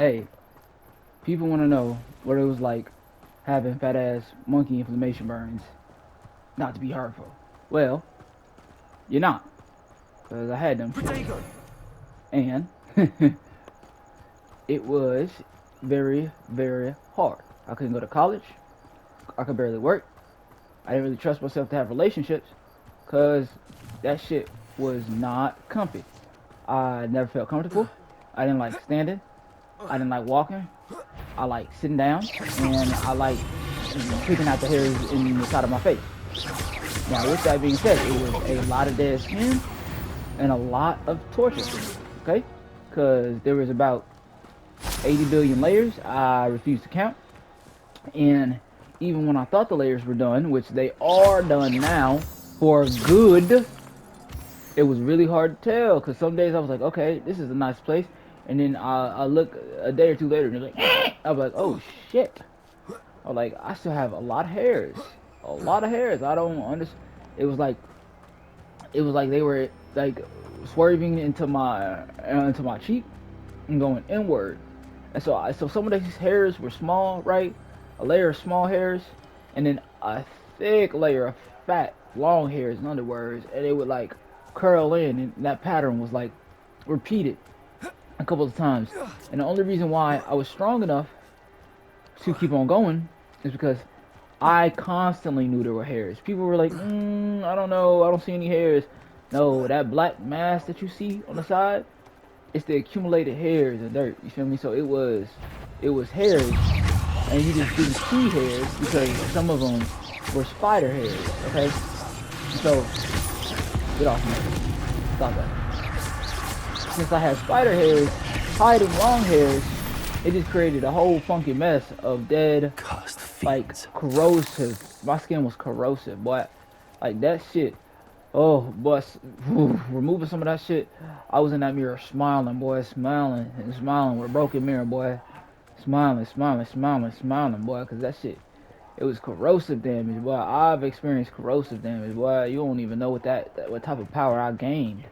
Hey, people want to know what it was like having fat ass monkey inflammation burns. Not to be hurtful. Well, you're not, because I had them shits. Protego! And it was very, very hard. I couldn't go to college. I could barely work. I didn't really trust myself to have relationships because that shit was not comfy. I never felt comfortable. I didn't like standing. I didn't like walking. I like sitting down. And I like picking out the hairs in the side of my face. Now, with that being said, it was a lot of dead skin and a lot of torture. Okay? Because there was about 80 billion layers. I refused to count. And even when I thought the layers were done, which they are done now for good, it was really hard to tell. Because some days I was like, okay, this is a nice place. And then I look a day or two later and it's like, I was like, oh shit. I was like, I still have a lot of hairs. A lot of hairs. I don't understand. It was like it was like they were like swerving into my cheek and going inward. And so some of these hairs were small, right? A layer of small hairs, and then a thick layer of fat, long hairs. In other words, and it would like curl in, and that pattern was like repeated a couple of times. And the only reason why I was strong enough to keep on going is because I constantly knew there were hairs. People were like, I don't know, I don't see any hairs. No, that black mass that you see on the side, it's the accumulated hairs and dirt. You feel me? So it was hairs, and you just didn't see hairs because some of them were spider hairs. Okay, so get off me. Stop that. Since I had spider hairs hiding long hairs, it just created a whole funky mess of dead, Cursed like fiends. corrosive. My skin was corrosive, boy. Like that shit. Oh, boy, removing some of that shit. I was in that mirror smiling, boy, smiling and smiling with a broken mirror, boy. Smiling, smiling, smiling, smiling, boy, because that shit, it was corrosive damage, boy. I've experienced corrosive damage, boy. You don't even know what type of power I gained.